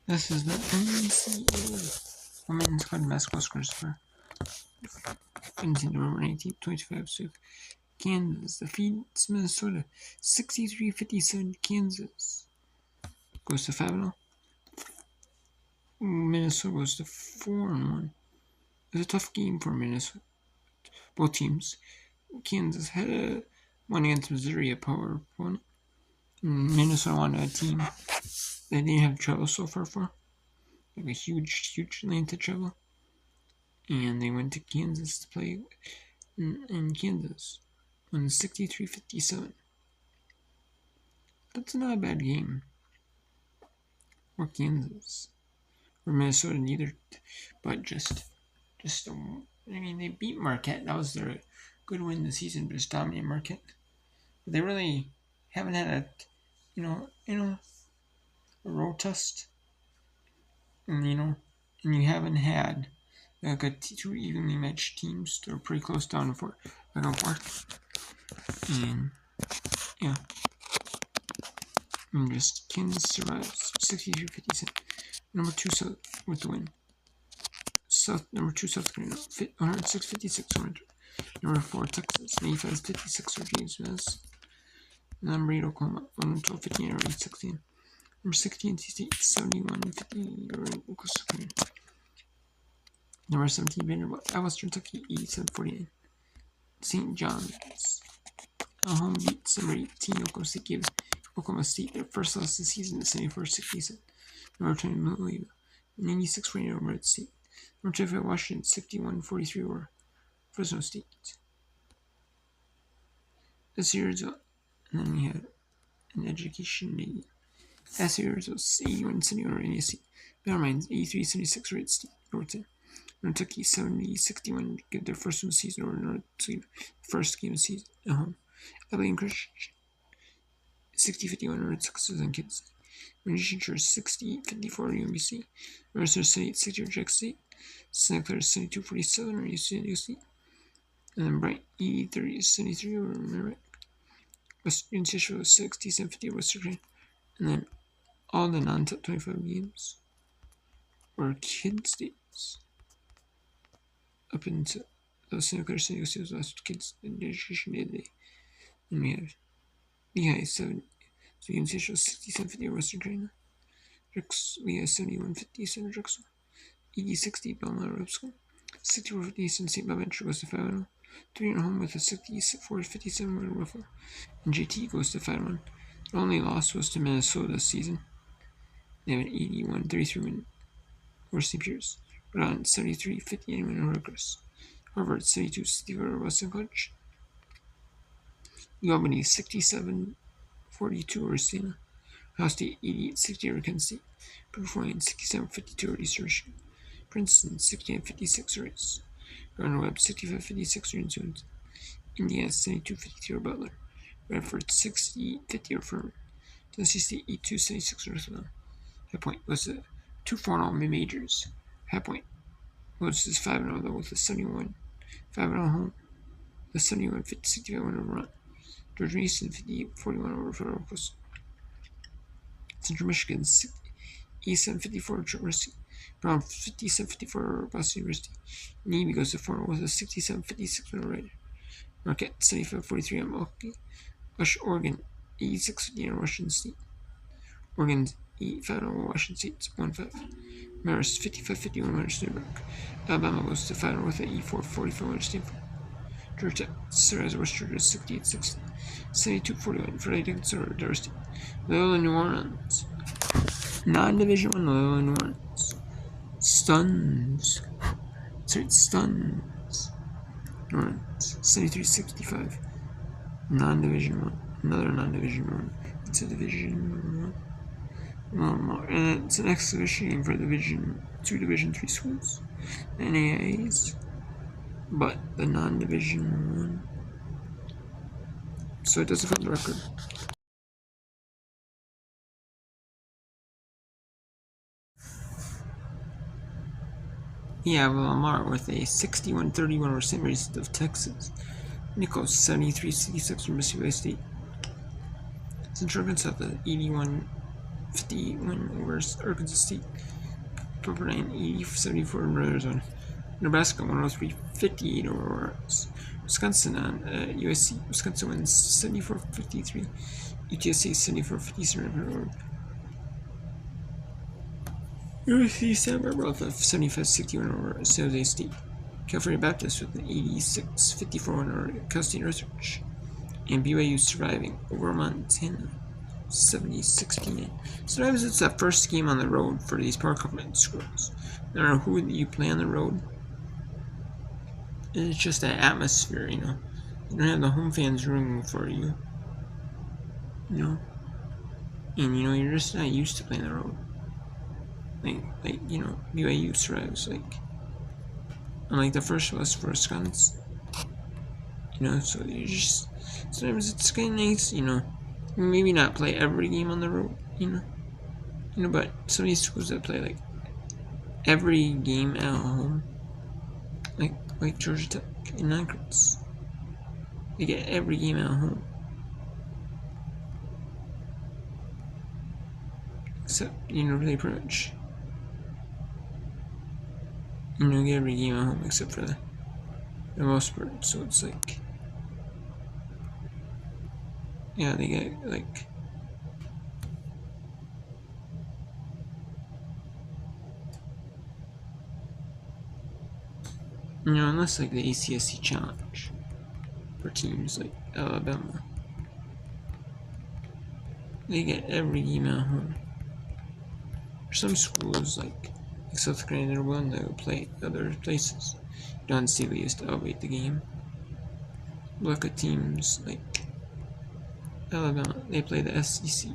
This is the NCAA Women's College Basketball scores for November 19th, 2025. So Kansas defeats Minnesota 63-57. Kansas goes to 5-0. Minnesota goes to 4-1. It was a tough game for Minnesota. Both teams. Kansas had a won against Missouri, a power opponent. Minnesota won a team they didn't have trouble so far for. Like a huge lane to travel. And they went to Kansas to play in Kansas. Won 63-57. That's not a bad game. Or Kansas. Or Minnesota neither. But just I mean, they beat Marquette. That was their good win this season, but just dominated Marquette. But they really haven't had a road test. And you haven't had like two evenly matched teams. They're pretty close down and forth. Back and forth. And yeah. And just Kansas survives 63-57. Number 2 South with the win. Number 2 South Carolina 106-56. Number 4 Texas 95-56 for James Mills. Number 8 Oklahoma 112-15 over 8-16. Number 16 NC State 71-50 over Coastal Carolina. Number 17 Vanderbilt at Western Kentucky 87-49. St. John's at home beats number 18 Oklahoma State, gave Oklahoma State their first loss this season at 74-67. Number 20 Villanova 96-49 over Red State. Number 25 Washington 61-43 over Fresno State. This year's and then we had an education league. Last year's was 81-70 over Indiana State. Better Mines 83-76 Red State. Norton. Kentucky 70-61 get their first win of the season over North State. First game of the season at home. Abilene Christian 60-51 over Texas and Kids. Magician Church 60-54 over UMBC. Mercer State 60 over Jack State. Santa Clara 72-47 over UC State. And then Bright 80-73 over Merrimack. Western Tissue 67-50 over Western Virginia. And then all the non-top 25 games were Kids days. Up into the Santa Clara City was last Kids Education Day today. And we have Lehigh 7. So UNC show 67-50 over Western Carolina. Lehigh 71-57 Drexel. ED 60 Belmont Rep School. 64-57 St. Bonaventure goes to 5-0. 3 at home with a 64-57 win Ruffalo. And JT goes to 5-1. The only loss was to Minnesota this season. They have an 81-33 win over St. Pierce. Rhode Island 73-50 win over Rutgers. Harvard 72-60 over Western College. Albany 67-42 over Siena. Ohio State 88-60 over Kansas State. Purdue 67-52 over Eastern Michigan. Princeton 68-56 over Rice. Gardner-Webb 65-56 over Insuins. Indiana 72-53 over Butler. Radford 60-50 over Furman. Tennessee State 82-76 over Northwell. High Point was a 2-4-0 mid-majors. High Point was 5-0 though with a 71-5-0 home. The 71-65 win over Run. George Mason 58-41 over Federal Coast. Central Michigan 87-54 over University. Brown 57-54 over Boston University. Navy goes to 4 with a 67-56 win over Ryder. Marquette 75-43 on Milwaukee. Oregon 86-50 over Washington State. Oregon 5 over Washington State 1-5. Marist 55-50 over Stony Brook. Alabama goes to 5 with an E4-44 over Stanford. Georgia Tech survives West Georgia 68-60. 72-41 for Dickinson or Dorsey. Loyola New Orleans. Non-Division 1 Loyola New Orleans. Stuns. New Orleans. 73-65. Non-Division 1. Another non-Division 1. It's a Division 1. And it's an exhibition game for Division 2, Division 3 schools. NAIAs. But the non-Division 1. So it doesn't affect the record. Yeah, Lamar with a 61-31 over St. Mary's of Texas. Nichols 73-66 from Mississippi State. Central Arkansas the 81-58 50 win over Arkansas State. Pepperdine 80-74 in Arizona. Nebraska 103-58 over Wisconsin on USC. Wisconsin wins 74-53. UTSA 74-57 over USC. San Barbara 75-61 over San Jose State. California Baptist with an 86-54 over Cal State Research. And BYU surviving over Montana 70-69. Sometimes it's that first game on the road for these Power Conference schools. No matter who you play on the road, it's just that atmosphere, you know. You don't have the home fans rooting for you, you know. And, you know, you're just not used to playing the road. Like you know, BYU survives, unlike the first was for Wisconsin. You know, so you just, sometimes it's kind of nice, you know. Maybe not play every game on the road, you know, but some of these schools that play like every game at home, like Georgia Tech and Anchorage, they get every game at home, except, you know, really pretty much, you know, get every game at home except for the most part. So it's like, yeah, they get like, you know, unless like the ACSC challenge for teams like Alabama, they get every game at home. For some schools like South Carolina, they're willing to play other places. Don Staley used to elevate the game. Look at teams like Alabama, they play the SEC,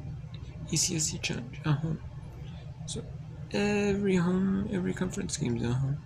ACSC challenge at home. So every conference game is at home.